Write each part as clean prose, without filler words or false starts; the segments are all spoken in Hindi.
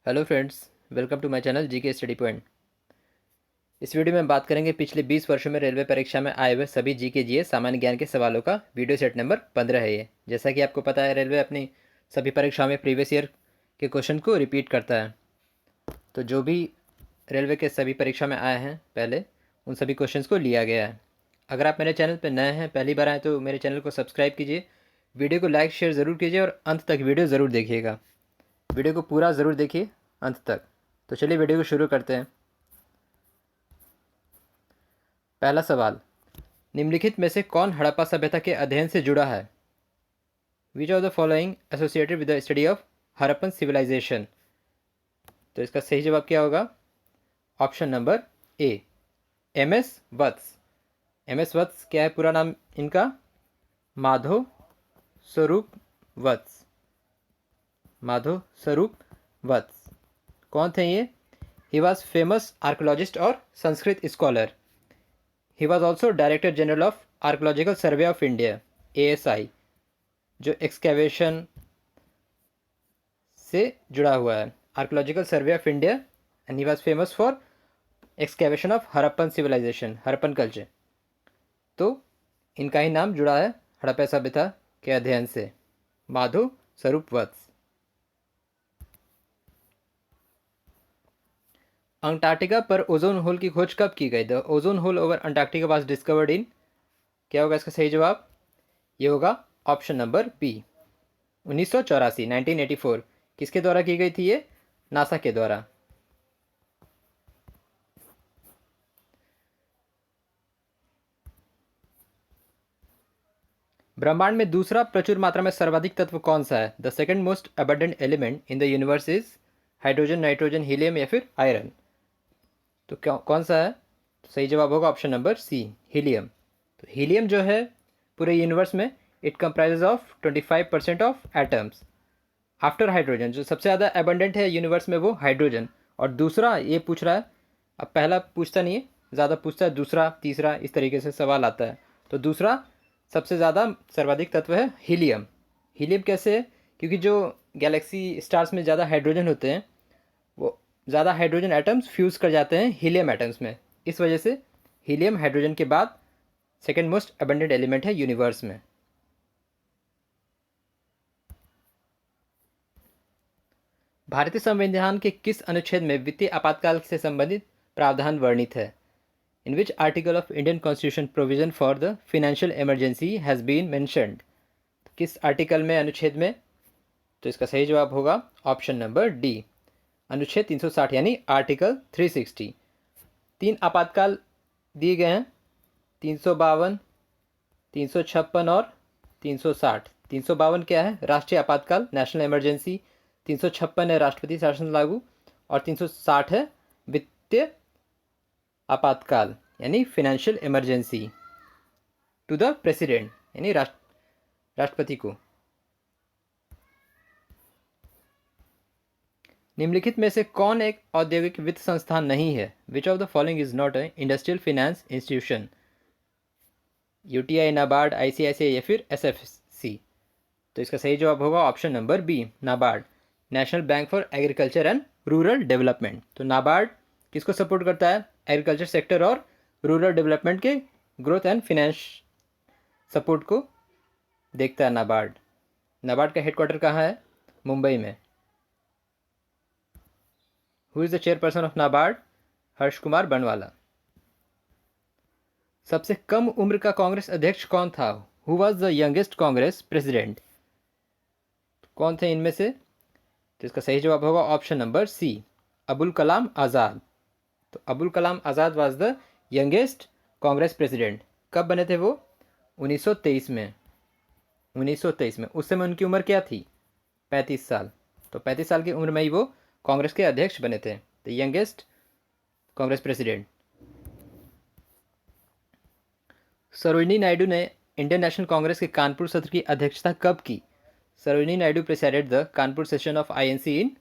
Hello friends, welcome to my channel GK study point. इस वीडियो में हम बात करेंगे पिछले 20 वर्षों में रेलवे परीक्षा में आए हुए सभी जीके जीएस सामान्य ज्ञान के सवालों का। वीडियो सेट नंबर 15 है ये। जैसा कि आपको पता है, रेलवे अपनी सभी परीक्षाओं में प्रीवियस ईयर के क्वेश्चन को रिपीट करता है। तो जो भी रेलवे के सभी परीक्षा में आए हैं पहले, उन सभी क्वेश्चंस को लिया गया है। अगर आप मेरे चैनल पर नए हैं, पहली बार आए, तो मेरे चैनल को सब्सक्राइब कीजिए, वीडियो को लाइक शेयर ज़रूर कीजिए और अंत तक वीडियो ज़रूर देखिएगा। वीडियो को पूरा ज़रूर देखिए अंत तक। तो चलिए वीडियो को शुरू करते हैं। पहला सवाल, निम्नलिखित में से कौन हड़प्पा सभ्यता के अध्ययन से जुड़ा है? Which of the following associated with the study of Harappan civilization? तो इसका सही जवाब क्या होगा? Option number A, M S Vats. M S Vats क्या है पूरा नाम इनका? माधव स्वरूप वत्स। माधव स्वरूप वत्स कौन थे ये? ही वॉज फेमस आर्कोलॉजिस्ट और Sanskrit scholar. He was also director general of archaeological survey of India, ASI, जो एक्सकेवेशन से जुड़ा हुआ है, archaeological survey of India. And he was famous for excavation of Harappan civilisation, Harappan culture. तो इनका ही नाम जुड़ा है हड़प्पा सभ्यता के अध्ययन से, माधव स्वरूप वत्स। अंटार्कटिका पर ओजोन होल की खोज कब की गई? The ozone hole over Antarctica was discovered in, क्या होगा इसका सही जवाब? ये होगा ऑप्शन नंबर बी, 1984, 1984। किसके द्वारा की गई थी ये? नासा के द्वारा। ब्रह्मांड में दूसरा प्रचुर मात्रा में सर्वाधिक तत्व कौन सा है? The second most abundant element in the universe is hydrogen, nitrogen, helium या फिर आयरन? तो कौन सा है? तो सही जवाब होगा ऑप्शन नंबर सी, हीलियम। तो हीलियम जो है पूरे यूनिवर्स में, it comprises of 25% of atoms after hydrogen. जो सबसे ज़्यादा एबंडेंट है यूनिवर्स में वो हाइड्रोजन। और दूसरा ये पूछ रहा है, अब पहला पूछता नहीं है, ज़्यादा पूछता है, दूसरा तीसरा इस तरीके से सवाल आता है। तो दूसरा सबसे ज़्यादा सर्वाधिक तत्व है हीलियम। हीलियम कैसे है? क्योंकि जो गैलेक्सी स्टार्स में ज़्यादा हाइड्रोजन होते हैं, वो ज़्यादा हाइड्रोजन एटम्स फ्यूज़ कर जाते हैं हीलियम एटम्स में। इस वजह से हीलियम हाइड्रोजन के बाद सेकेंड मोस्ट अबंडेंट एलिमेंट है यूनिवर्स में। भारतीय संविधान के किस अनुच्छेद में वित्तीय आपातकाल से संबंधित प्रावधान वर्णित है? In which article of Indian constitution provision for the financial emergency has been mentioned? किस आर्टिकल में, अनुच्छेद में? तो इसका सही जवाब होगा ऑप्शन नंबर डी, अनुच्छेद 360 यानी आर्टिकल 360। तीन आपातकाल दिए गए हैं, 352, 356 और 360। 352 क्या है? राष्ट्रीय आपातकाल, नेशनल इमरजेंसी। 356 है राष्ट्रपति शासन लागू। और 360 है वित्तीय आपातकाल यानी financial emergency to the president, यानी राष्ट्रपति को। निम्नलिखित में से कौन एक औद्योगिक वित्त संस्थान नहीं है? Which of the following is not a industrial finance institution? UTI, NABARD, ICICI या फिर SFC? तो इसका सही जवाब होगा option number B, NABARD, national bank for agriculture and rural development. तो नाबार्ड किसको सपोर्ट करता है? एग्रीकल्चर सेक्टर और रूरल डेवलपमेंट के ग्रोथ एंड फिनेंस सपोर्ट को देखता है नाबार्ड। नाबार्ड का हेडक्वार्टर कहाँ है? मुंबई में। Who is the chairperson of NABARD? Harsh Kumar Bhanwala. सबसे कम उम्र का कांग्रेस अध्यक्ष कौन था? Who was the youngest Congress president? कौन थे इनमें से? तो इसका सही जवाब होगा option number C, Abul Kalam Azad. तो Abul Kalam Azad was the youngest Congress president. कब बने थे वो? 1923 में। 1923 में। उस समय उनकी उम्र क्या थी? 35 साल। तो 35 साल की उम्र में ही वो कांग्रेस के अध्यक्ष बने थे, the youngest Congress president. Sarojini Naidu ने इंडियन नेशनल कांग्रेस के कानपुर सत्र की अध्यक्षता कब की? Sarojini Naidu presided the Kanpur session of INC इन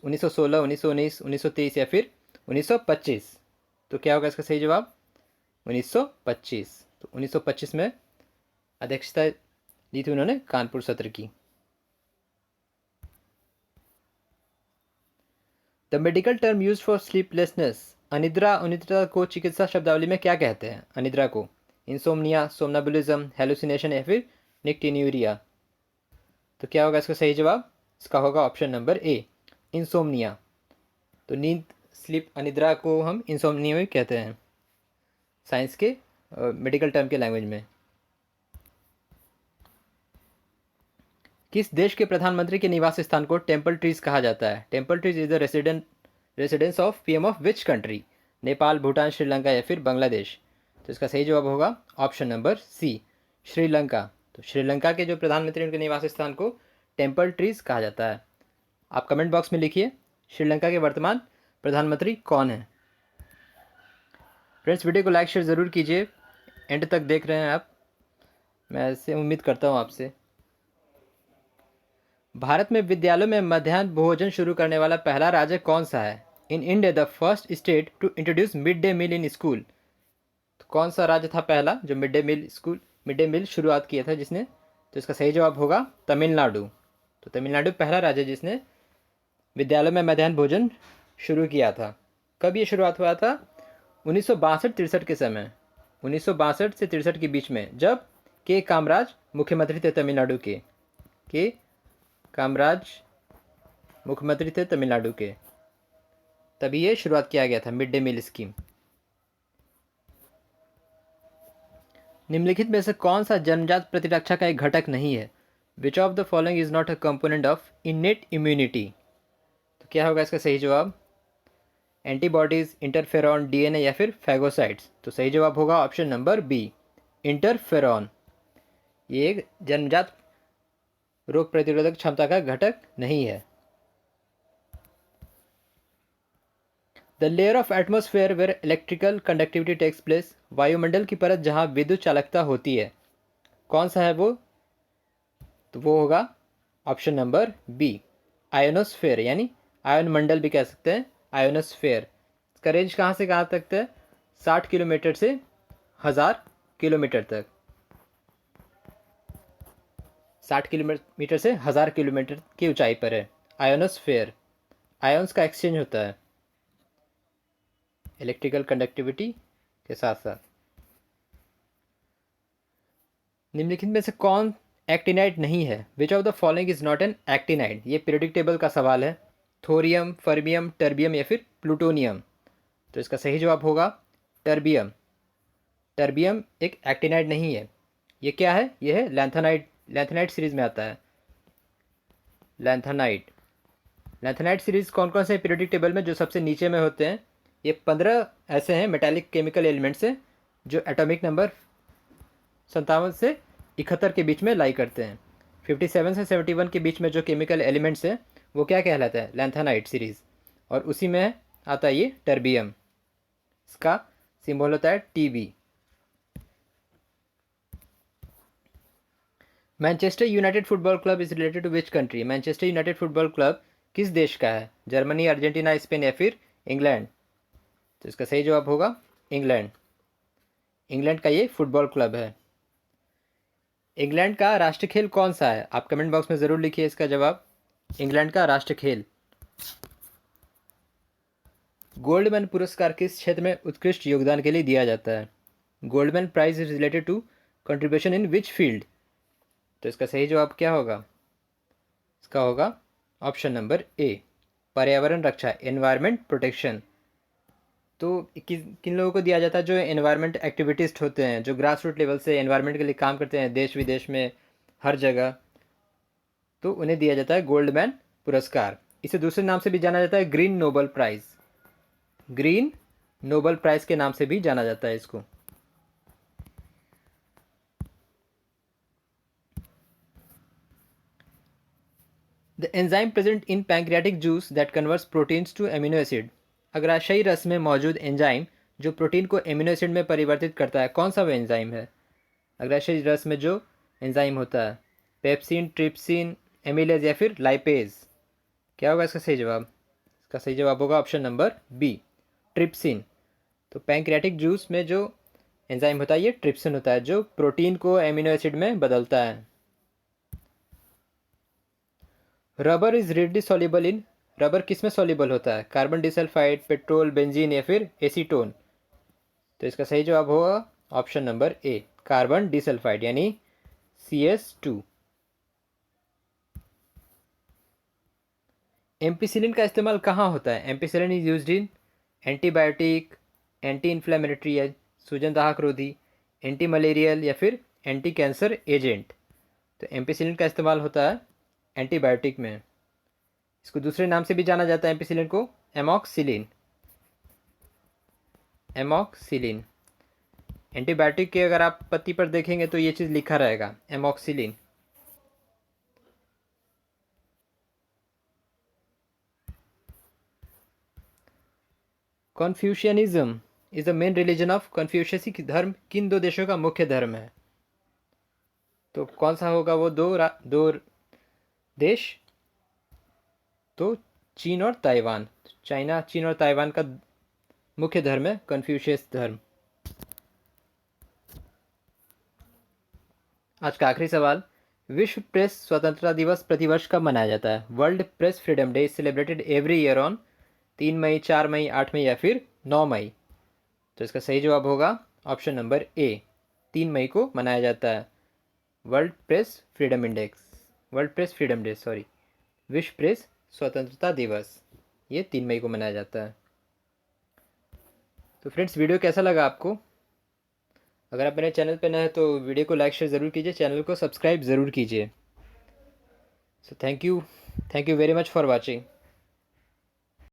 1916, 1919, 1923 या फिर 1925? तो क्या होगा इसका सही जवाब? 1925। तो 1925 में अध्यक्षता ली थी उन्होंने कानपुर सत्र की। The medical term use for sleeplessness, अनिद्रा अनिद्रा को चिकित्सा शब्दावली में क्या कहते हैं? अनिद्रा को इंसोम्निया, सोमनाबुलिज्म, हेलुसिनेशन या फिर निक्टिन्यूरिया। तो क्या होगा इसका सही जवाब? इसका होगा ऑप्शन नंबर ए, इंसोम्निया। तो नींद, स्लीप, अनिद्रा को हम इंसोम्निया भी कहते हैं साइंस के मेडिकल टर्म के लैंग्वेज में। किस देश के प्रधानमंत्री के निवास स्थान को टेम्पल ट्रीज कहा जाता है? Temple trees is the residence of PM of which country? Nepal, Bhutan, Sri Lanka या फिर बांग्लादेश। तो इसका सही जवाब होगा ऑप्शन नंबर सी, श्रीलंका। तो श्रीलंका के जो प्रधानमंत्री उनके निवास स्थान को टेम्पल ट्रीज कहा जाता है। आप कमेंट बॉक्स में लिखिए श्रीलंका के वर्तमान प्रधानमंत्री कौन है। फ्रेंड्स, वीडियो को लाइक शेयर ज़रूर कीजिए, एंड तक देख रहे हैं आप, मैं ऐसे उम्मीद करता हूँ आपसे। भारत में विद्यालयों में मध्याह्न भोजन शुरू करने वाला पहला राज्य कौन सा है? In India the first state to introduce mid day meal in school. तो कौन सा राज्य था पहला जो मिड डे मील शुरुआत किया था जिसने? तो इसका सही जवाब होगा तमिलनाडु। तो तमिलनाडु पहला राज्य जिसने विद्यालयों में मध्याह्न भोजन शुरू किया था। कब ये शुरुआत हुआ था? 1962-63 के समय, 1962 से 63 के बीच में, जब के कामराज मुख्यमंत्री थे तमिलनाडु के कामराज मुख्यमंत्री थे तमिलनाडु के, तभी ये शुरुआत किया गया था मिड डे मील स्कीम। निम्नलिखित में से कौन सा जन्मजात प्रतिरक्षा का एक घटक नहीं है? Which of the following is not a component of innate immunity. तो क्या होगा इसका सही जवाब? एंटीबॉडीज, इंटरफेरॉन, डीएनए या फिर फैगोसाइट्स। तो सही जवाब होगा ऑप्शन नंबर बी, इंटरफेरॉन। ये एक जन्मजात रोग प्रतिरोधक क्षमता का घटक नहीं है। The layer of atmosphere where electrical conductivity takes place, वायुमंडल की परत जहां विद्युत चालकता होती है, कौन सा है वो? तो वो होगा ऑप्शन नंबर बी, आयोनोस्फेयर, यानी आयन मंडल भी कह सकते हैं, आयोनोस्फेयर। इसका रेंज कहाँ से कहाँ तक है? 60 किलोमीटर से 1000 किलोमीटर तक, 60 किलोमीटर से 1000 किलोमीटर की ऊंचाई पर है आयोनोस्फेयर। आयन्स का एक्सचेंज होता है इलेक्ट्रिकल कंडक्टिविटी के साथ साथ। निम्नलिखित में से कौन एक्टिनाइड नहीं है? Which of the following is not an actinide. ये पीरियोडिक टेबल का सवाल है। थोरियम, फर्मियम, टर्बियम या फिर प्लूटोनियम। तो इसका सही जवाब होगा टर्बियम। टर्बियम एक एक्टिनाइड नहीं है। ये क्या है? ये है लैंथेनाइड, लैंथेनाइड सीरीज में आता है लैंथेनाइड। लैंथेनाइड सीरीज कौन कौन से पीरियोडिक टेबल में जो सबसे नीचे में होते हैं? ये 15 ऐसे हैं मेटालिक केमिकल एलिमेंट्स हैं जो एटॉमिक नंबर 57 से 71 के बीच में लाई करते हैं। 57 से 71 के बीच में जो केमिकल एलिमेंट्स हैं वो क्या कहलाता है? Lanthanide series. और उसी में आता है ये टर्बियम, इसका सिंबल होता है Tb। Manchester United football club is related to which country. Manchester United football club किस देश का है? जर्मनी, अर्जेंटीना, स्पेन या फिर इंग्लैंड। तो इसका सही जवाब होगा इंग्लैंड। इंग्लैंड का ये फुटबॉल क्लब है। इंग्लैंड का राष्ट्रीय खेल कौन सा है? आप कमेंट बॉक्स में ज़रूर लिखिए इसका जवाब। इंग्लैंड का राष्ट्रीय खेल। गोल्डमैन पुरस्कार किस क्षेत्र में उत्कृष्ट योगदान के लिए दिया जाता है? Goldman prize is related to contribution in which field. तो इसका सही जवाब क्या होगा? इसका होगा ऑप्शन नंबर ए, पर्यावरण रक्षा, एनवायरनमेंट प्रोटेक्शन। तो किन लोगों को दिया जाता है? जो एनवायरनमेंट एक्टिविटिस्ट होते हैं, जो ग्रास रूट लेवल से एनवायरनमेंट के लिए काम करते हैं देश विदेश में, हर जगह, तो उन्हें दिया जाता है गोल्डमैन पुरस्कार। इसे दूसरे नाम से भी जाना जाता है green Nobel prize. Green Nobel prize के नाम से भी जाना जाता है इसको। The enzyme present in pancreatic juice that converts proteins to amino acid. अग्राशयी रस में मौजूद एंजाइम जो प्रोटीन को एमिनो एसिड में परिवर्तित करता है, कौन सा वो एंजाइम है? अग्राशयी रस में जो एंजाइम होता है, पेप्सिन, ट्रिप्सिन, एमिलेज या फिर लाइपेज। क्या होगा इसका सही जवाब? इसका सही जवाब होगा ऑप्शन नंबर बी, ट्रिप्सिन। तो पैंक्रियाटिक जूस में जो एंजाइम होता है ये ट्रिप्सिन होता है, जो प्रोटीन को एमिनो एसिड में बदलता है। Rubber is readily soluble in rubber किस में सॉल्युबल होता है? कार्बन डिसल्फाइड, पेट्रोल, बेंजीन या फिर एसीटोन? तो इसका सही जवाब होगा ऑप्शन नंबर ए, कार्बन डिसल्फाइड यानी CS2। एम्पिसिलिन का इस्तेमाल कहाँ होता है? Ampicillin is used in antibiotic, anti inflammatory या सूजन दाहक रोधी, एंटी मलेरियल या फिर एंटी कैंसर एजेंट? तो एम्पिसिलिन का इस्तेमाल होता है एंटीबायोटिक में। इसको दूसरे नाम से भी जाना जाता है एम्पिसिलिन को, एमॉक्सिलिन। एमॉक्सिलिन एंटीबायोटिक के अगर आप पत्ती पर देखेंगे तो ये चीज़ लिखा रहेगा, amoxicillin. Confucianism is the main religion of Confucius धर्म किन दो देशों का मुख्य धर्म है? तो कौन सा होगा वो दो देश? तो चीन और ताइवान। चाइना, चीन और ताइवान का मुख्य धर्म है कन्फ्यूशियस धर्म। आज का आखिरी सवाल, विश्व प्रेस स्वतंत्रता दिवस प्रतिवर्ष कब मनाया जाता है? World press freedom day is celebrated every year on 3 मई, 4 मई, 8 मई या फिर 9 मई? तो इसका सही जवाब होगा ऑप्शन नंबर ए, 3 मई को मनाया जाता है world press freedom index, world press freedom day, sorry, विश्व प्रेस स्वतंत्रता दिवस, ये 3 मई को मनाया जाता है। तो फ्रेंड्स, वीडियो कैसा लगा आपको? अगर आप मेरे चैनल पर नए हैं तो वीडियो को लाइक शेयर ज़रूर कीजिए, चैनल को सब्सक्राइब ज़रूर कीजिए। So thank you very much for watching.